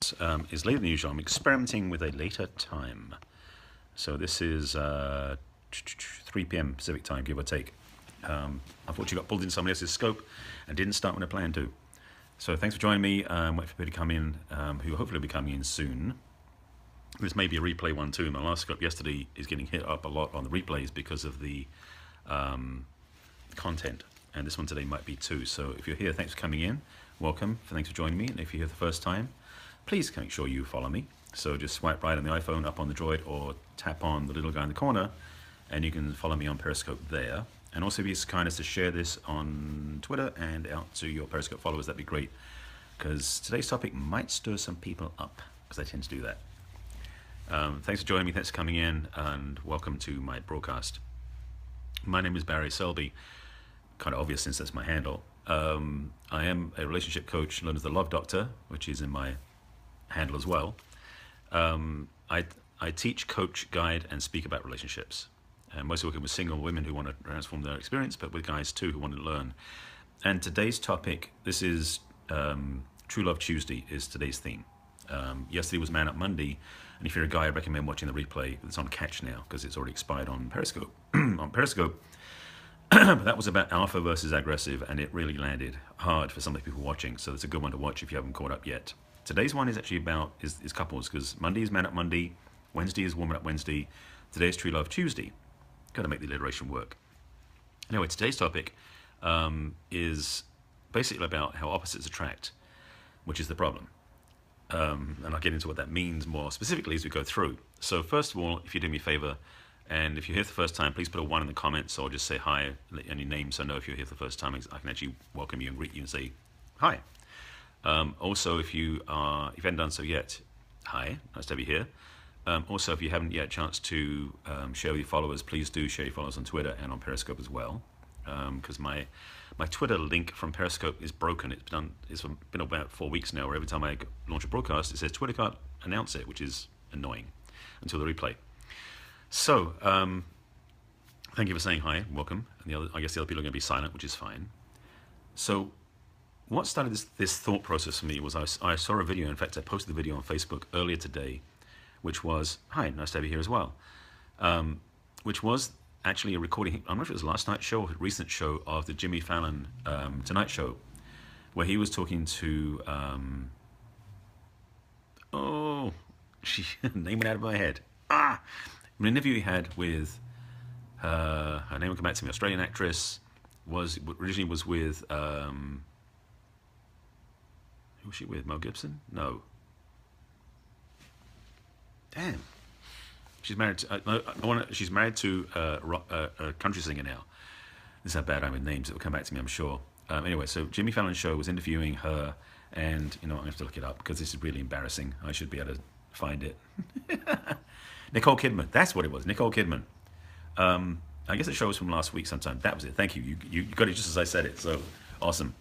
Is later than usual. I'm experimenting with a later time. So this is 3 p.m. Pacific time, give or take. Unfortunately got pulled in somebody else's scope and didn't start when I planned to. So thanks for joining me. Wait for people to come in, who hopefully will be coming in soon. This may be a replay one too. My last scope yesterday is getting hit up a lot on the replays because of the content. And this one today might be too. So if you're here, thanks for coming in. Welcome. Thanks for joining me. And if you're here the first time, please make sure you follow me. So just swipe right on the iPhone, up on the Droid, or tap on the little guy in the corner, and you can follow me on Periscope there. And also, if you kind as to share this on Twitter and out to your Periscope followers, that'd be great. Because today's topic might stir some people up, because I tend to do that. Thanks for joining me. Thanks for coming in, and welcome to my broadcast. My name is Barry Selby. Kind of obvious since that's my handle. I am a relationship coach known as the Love Doctor, which is in my handle as well. I teach, coach, guide, and speak about relationships. And mostly working with single women who want to transform their experience, but with guys too who want to learn. And today's topic, this is True Love Tuesday, is today's theme. Yesterday was Man Up Monday, and if you're a guy, I recommend watching the replay. It's on Catch now because it's already expired on Periscope. But that was about alpha versus aggressive, and it really landed hard for some of the people watching. So it's a good one to watch if you haven't caught up yet. Today's one is actually about is couples, because Monday is Man Up Monday, Wednesday is Woman Up Wednesday, today's True Love Tuesday. Got to make the alliteration work. Anyway, today's topic is basically about how opposites attract, which is the problem. And I'll get into what that means more specifically as we go through. So first of all, if you do me a favor, and if you're here for the first time, please put a 1 in the comments, or just say hi and your name so I know if you're here for the first time. I can actually welcome you and greet you and say hi. Also, if you haven't done so yet, hi, nice to have you here. Also, if you haven't yet a chance to share with your followers, please do share your followers on Twitter and on Periscope as well. Because my Twitter link from Periscope is broken. It's been about 4 weeks now, where every time I launch a broadcast, it says Twitter can't announce it, which is annoying until the replay. So, thank you for saying hi, welcome. And I guess the other people are going to be silent, which is fine. So, what started this thought process for me was I saw a video. In fact, I posted the video on Facebook earlier today, which was, hi, nice to have you here as well, which was actually a recording. I'm not sure if it was last night's show or a recent show of the Jimmy Fallon Tonight Show, where he was talking to, name went out of my head. An interview he had with, her name will come back to me, Australian actress, originally was with, who was she with? Mel Gibson? No. Damn. She's married to, she's married to a country singer now. This is how bad I'm with names. It will come back to me, I'm sure. Anyway, so Jimmy Fallon's show was interviewing her, and I'm going to have to look it up because this is really embarrassing. I should be able to find it. Nicole Kidman. That's what it was. Nicole Kidman. I guess the show was from last week sometime. That was it. Thank you. You got it just as I said it. So awesome.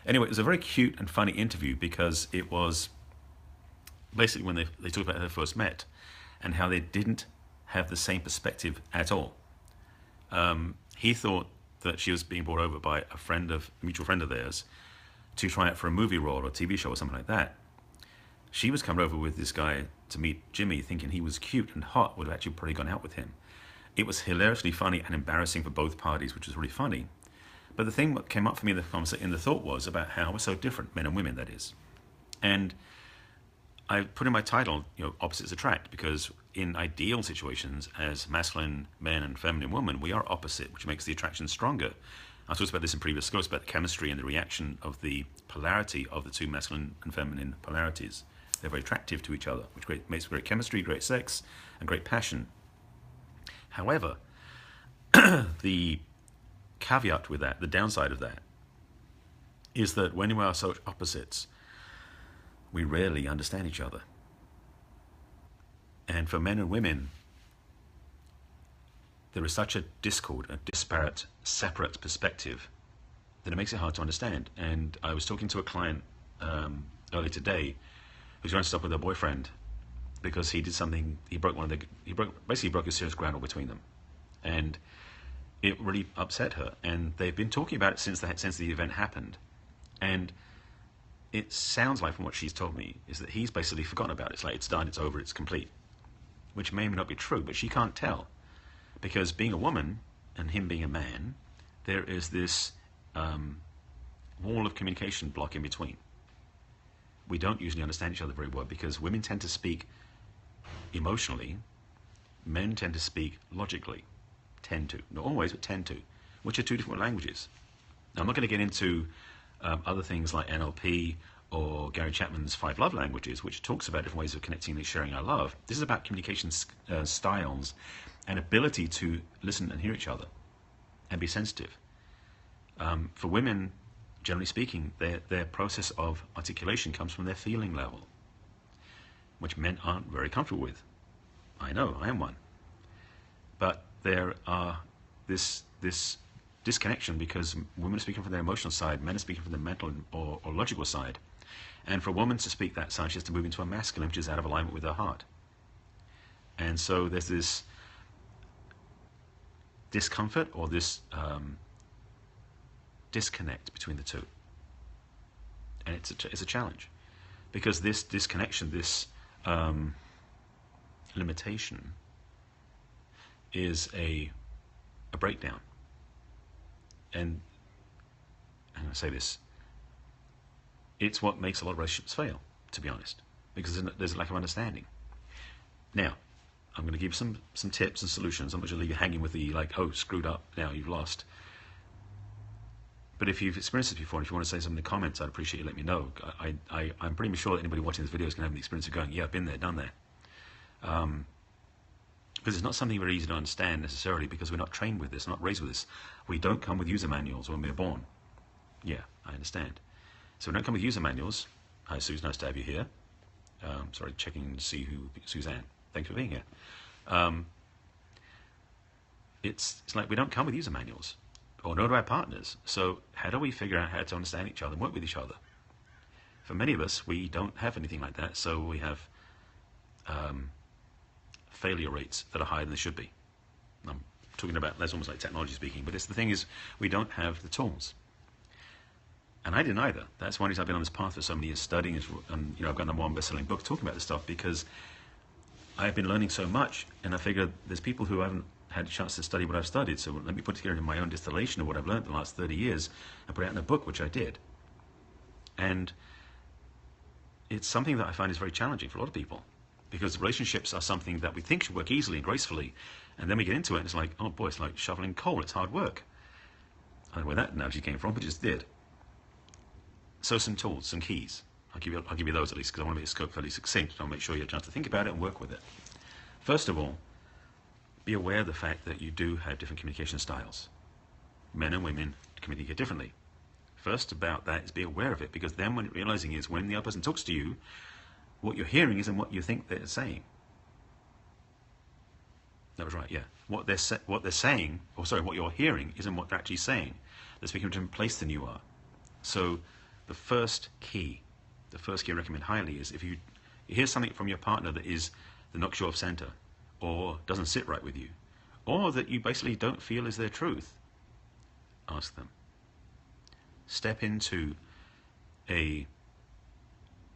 Anyway, it was a very cute and funny interview because it was basically when they talked about how they first met and how they didn't have the same perspective at all. He thought that she was being brought over by a mutual friend of theirs to try out for a movie role or a TV show or something like that. She was coming over with this guy to meet Jimmy, thinking he was cute and hot, would have actually probably gone out with him. It was hilariously funny and embarrassing for both parties, which was really funny. But the thing that came up for me in the thought was about how we're so different, men and women, that is. And I put in my title, opposites attract, because in ideal situations, as masculine men and feminine women, we are opposite, which makes the attraction stronger. I talked about this in previous scopes, about the chemistry and the reaction of the polarity of the two masculine and feminine polarities. They're very attractive to each other, which makes great chemistry, great sex, and great passion. However, the caveat with that, the downside of that, is that when we are such opposites, we rarely understand each other. And for men and women, there is such a discord, a disparate, separate perspective that it makes it hard to understand. And I was talking to a client earlier today who's trying to stop with her boyfriend because he did something. He broke a serious groundwork between them, and it really upset her. And they've been talking about it since the event happened, and it sounds like, from what she's told me, is that he's basically forgotten about it. It's like, it's done, it's over, it's complete. Which may or may not be true, but she can't tell. Because being a woman, and him being a man, there is this wall of communication block in between. We don't usually understand each other very well, because women tend to speak emotionally, men tend to speak logically. Tend to. Not always, but tend to. Which are two different languages. Now, I'm not going to get into other things like NLP or Gary Chapman's 5 love languages, which talks about different ways of connecting and sharing our love. This is about communication styles and ability to listen and hear each other and be sensitive. For women, generally speaking, their process of articulation comes from their feeling level, which men aren't very comfortable with. I know, I am one. But there are this disconnection, because women are speaking from their emotional side, men are speaking from their mental or logical side. And for a woman to speak that side, she has to move into a masculine, which is out of alignment with her heart. And so there's this discomfort, or this disconnect between the two. And it's a challenge, because this disconnection, this limitation, is a breakdown. And I'm going to say this, it's what makes a lot of relationships fail, to be honest, because there's a lack of understanding. Now, I'm going to give some tips and solutions. I'm not going to leave you hanging with the, like, oh, screwed up, now you've lost. But if you've experienced this before, and if you want to say something in the comments, I'd appreciate you letting me know. I'm pretty sure that anybody watching this video is going to have the experience of going, yeah, I've been there, done that. Because it's not something very easy to understand necessarily, because we're not trained with this, not raised with this. We don't come with user manuals when we're born. Yeah, I understand. So we don't come with user manuals. Hi, Suze, nice to have you here. Sorry, checking to see who, Suzanne. Thanks for being here. It's like we don't come with user manuals, or nor do our partners. So how do we figure out how to understand each other and work with each other? For many of us, we don't have anything like that, so we have failure rates that are higher than they should be. I'm talking about, that's almost like technology speaking, but the thing is, we don't have the tools. And I didn't either. That's one reason I've been on this path for so many years, studying, and I've got #1 best-selling book talking about this stuff, because I've been learning so much, and I figured there's people who haven't had a chance to study what I've studied, so let me put together my own distillation of what I've learned in the last 30 years and put it out in a book, which I did. And it's something that I find is very challenging for a lot of people, because relationships are something that we think should work easily and gracefully, and then we get into it and it's like, oh boy, it's like shoveling coal, it's hard work. I don't know where that analogy came from, but it just did. So some tools, some keys. I'll give you those at least, because I want to make the scope fairly succinct, and I'll make sure you have a chance to think about it and work with it. First of all, be aware of the fact that you do have different communication styles. Men and women communicate differently. First about that is be aware of it, because then what realizing is when the other person talks to you, what you're hearing isn't what you think they're saying. That was right, yeah. What they're saying, or sorry, what you're hearing isn't what they're actually saying. They're speaking from a different place than you are. So the first key I recommend highly is if you hear something from your partner that knocks you off center, or doesn't sit right with you, or that you basically don't feel is their truth, ask them. Step into a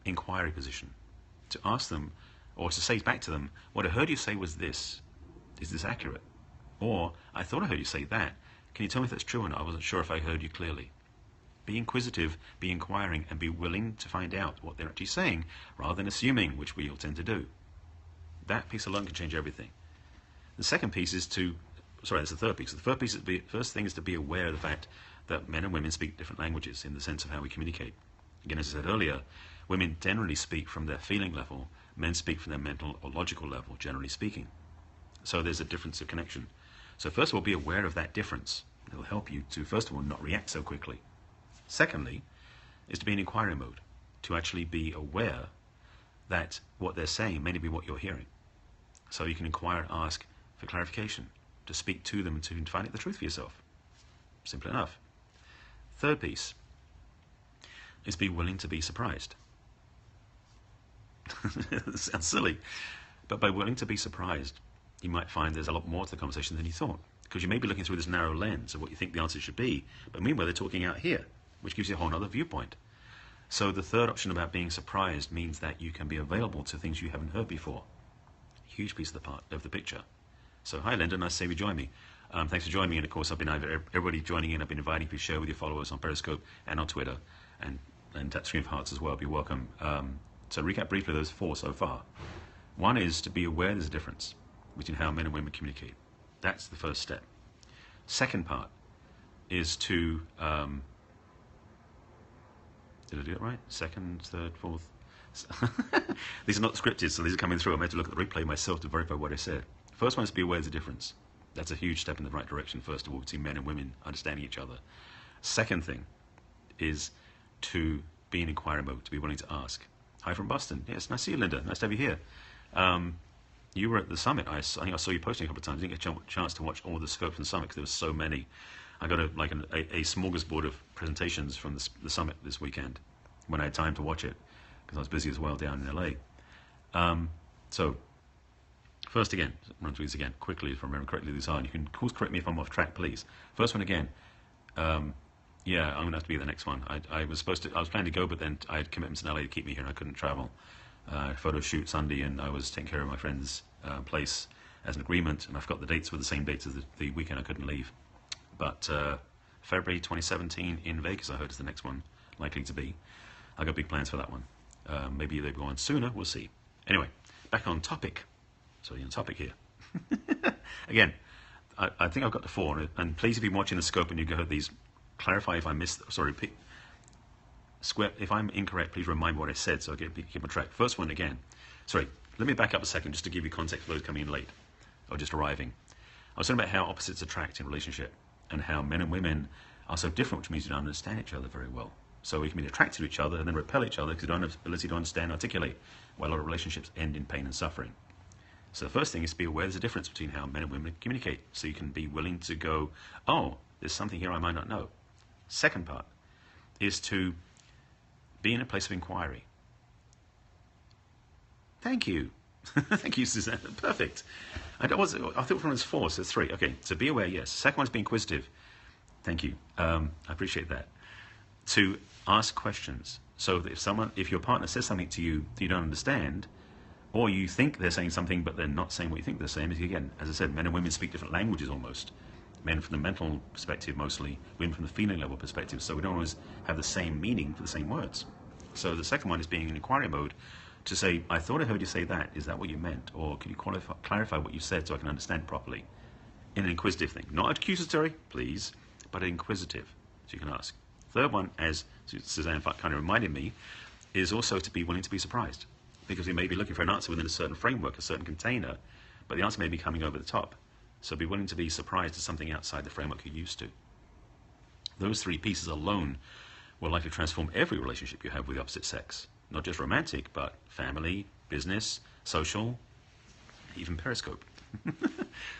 inquiry position to ask them, or to say back to them, what I heard you say was this. Is this accurate? Or, I thought I heard you say that. Can you tell me if that's true or not? I wasn't sure if I heard you clearly. Be inquisitive, be inquiring, and be willing to find out what they're actually saying, rather than assuming, which we all tend to do. That piece alone can change everything. The second piece is that's the third piece. The first thing is to be aware of the fact that men and women speak different languages in the sense of how we communicate. Again, as I said earlier, women generally speak from their feeling level, men speak from their mental or logical level, generally speaking. So there's a difference of connection. So first of all, be aware of that difference. It'll help you to, first of all, not react so quickly. Secondly, is to be in inquiry mode, to actually be aware that what they're saying may not be what you're hearing. So you can inquire and ask for clarification, to speak to them and to find out the truth for yourself. Simple enough. Third piece is be willing to be surprised. It sounds silly, but by willing to be surprised, you might find there's a lot more to the conversation than you thought, because you may be looking through this narrow lens of what you think the answer should be, but meanwhile they're talking out here, which gives you a whole other viewpoint. So the third option about being surprised means that you can be available to things you haven't heard before. Huge piece of the picture. So hi Linda, nice to see you join me. Thanks for joining me, and of course I've been everybody joining in. I've been inviting you to share with your followers on Periscope and on Twitter, and that Stream of Hearts as well. Be welcome. So recap briefly those 4 so far. One is to be aware there's a difference between how men and women communicate. That's the first step. Second part is to did I do it right? Second, third, fourth. These are not scripted, so these are coming through. I'm going to look at the replay myself to verify what I said. First one is to be aware there's a difference. That's a huge step in the right direction, first of all, between men and women understanding each other. Second thing is to be in inquiry mode, to be willing to ask. Hi from Boston. Yes, nice to see you, Linda. Nice to have you here. You were at the summit. I think I saw you posting a couple of times. I didn't get a chance to watch all the scopes from the summit because there were so many. I got a smorgasbord of presentations from the summit this weekend when I had time to watch it because I was busy as well down in LA. So first again, run through these again quickly if I remember correctly. These are, and you can of course correct me if I'm off track, please. First one again. Yeah, I'm gonna have to be at the next one. I was planning to go, but then I had commitments in LA to keep me here, and I couldn't travel. Photo shoot Sunday, and I was taking care of my friend's place as an agreement, and I forgot the dates were the same dates as the weekend I couldn't leave. But February 2017 in Vegas, I heard, is the next one likely to be. I got big plans for that one. Maybe they'll go on sooner. We'll see. Anyway, back on topic. Sorry, on topic here. Again, I think I've got the 4, and please, if you're watching the scope and you heard these, clarify if I missed. Sorry, if I'm incorrect, please remind me what I said so I keep on track. First one again. Sorry, let me back up a second just to give you context for those coming in late or just arriving. I was talking about how opposites attract in a relationship and how men and women are so different, which means you don't understand each other very well. So we can be attracted to each other and then repel each other because we don't have the ability to understand and articulate why a lot of relationships end in pain and suffering. So the first thing is to be aware there's a difference between how men and women communicate. So you can be willing to go, oh, there's something here I might not know. Second part is to be in a place of inquiry. Thank you. Thank you, Suzanne. Perfect. I thought one was 4, so 3. Okay, so be aware, yes. Second one's be inquisitive. Thank you. I appreciate that. To ask questions. So that if your partner says something to you that you don't understand, or you think they're saying something but they're not saying what you think they're saying, again, as I said, men and women speak different languages almost. Men from the mental perspective mostly, women from the feeling level perspective, so we don't always have the same meaning for the same words. So the second one is being in inquiry mode to say, I thought I heard you say that, is that what you meant? Or could you clarify what you said so I can understand properly? In an inquisitive thing. Not accusatory, please, but inquisitive, so you can ask. Third one, as Suzanne kind of reminded me, is also to be willing to be surprised. Because we may be looking for an answer within a certain framework, a certain container, but the answer may be coming over the top. So be willing to be surprised at something outside the framework you're used to. Those 3 pieces alone will likely transform every relationship you have with the opposite sex. Not just romantic, but family, business, social, even Periscope.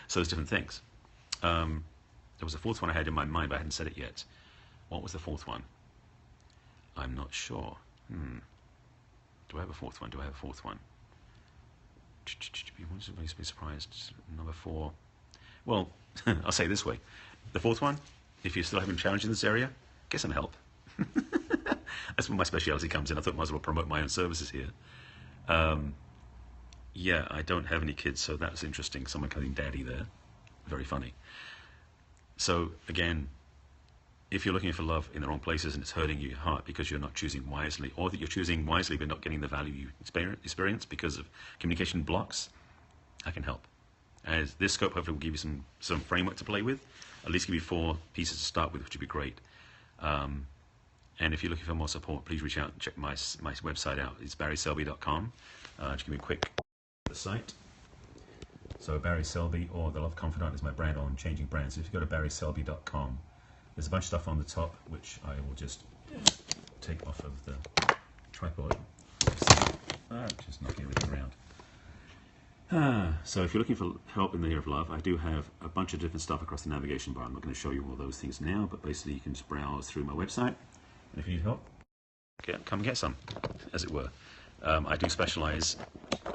So there's different things. There was a 4th one I had in my mind, but I hadn't said it yet. What was the 4th one? I'm not sure. Do I have a 4th one? Do I have a 4th one? Be surprised. Number 4. Well, I'll say it this way. The 4th one, if you're still having challenges in this area, get some help. That's where my speciality comes in. I thought I might as well promote my own services here. Yeah, I don't have any kids, so that's interesting. Someone calling daddy there. Very funny. So, again, if you're looking for love in the wrong places and it's hurting your heart because you're not choosing wisely, or that you're choosing wisely but not getting the value you experience because of communication blocks, I can help. As this scope hopefully will give you some framework to play with, at least give you 4 pieces to start with, which would be great. And if you're looking for more support, please reach out and check my website out. It's barryselby.com. Just give me a quick the site. So Barry Selby, or The Love Confidant, is my brand on Changing Brands. So if you go to barryselby.com, there's a bunch of stuff on the top, which I will just take off of the tripod. Just knocking everything around. So if you're looking for help in the area of love, I do have a bunch of different stuff across the navigation bar. I'm not going to show you all those things now, but basically you can just browse through my website. And if you need help, come get some, as it were. I do specialize,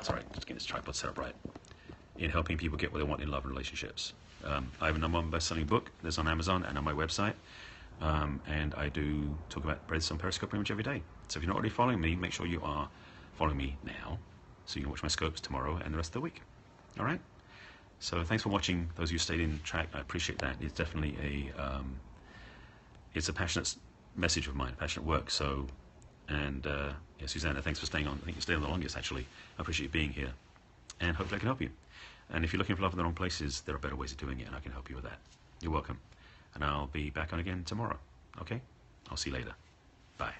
sorry, just get this tripod set up right, in helping people get what they want in love and relationships. I have a #1 best-selling book that's on Amazon and on my website. And I do talk about breads on Periscope pretty much every day. So if you're not already following me, make sure you are following me now, so you can watch my scopes tomorrow and the rest of the week. All right? So thanks for watching. Those of you who stayed in track, I appreciate that. It's definitely it's a passionate message of mine, passionate work. So, and yeah, Susanna, thanks for staying on. I think you stayed on the longest, actually. I appreciate you being here, and hopefully I can help you. And if you're looking for love in the wrong places, there are better ways of doing it, and I can help you with that. You're welcome. And I'll be back on again tomorrow. Okay? I'll see you later. Bye.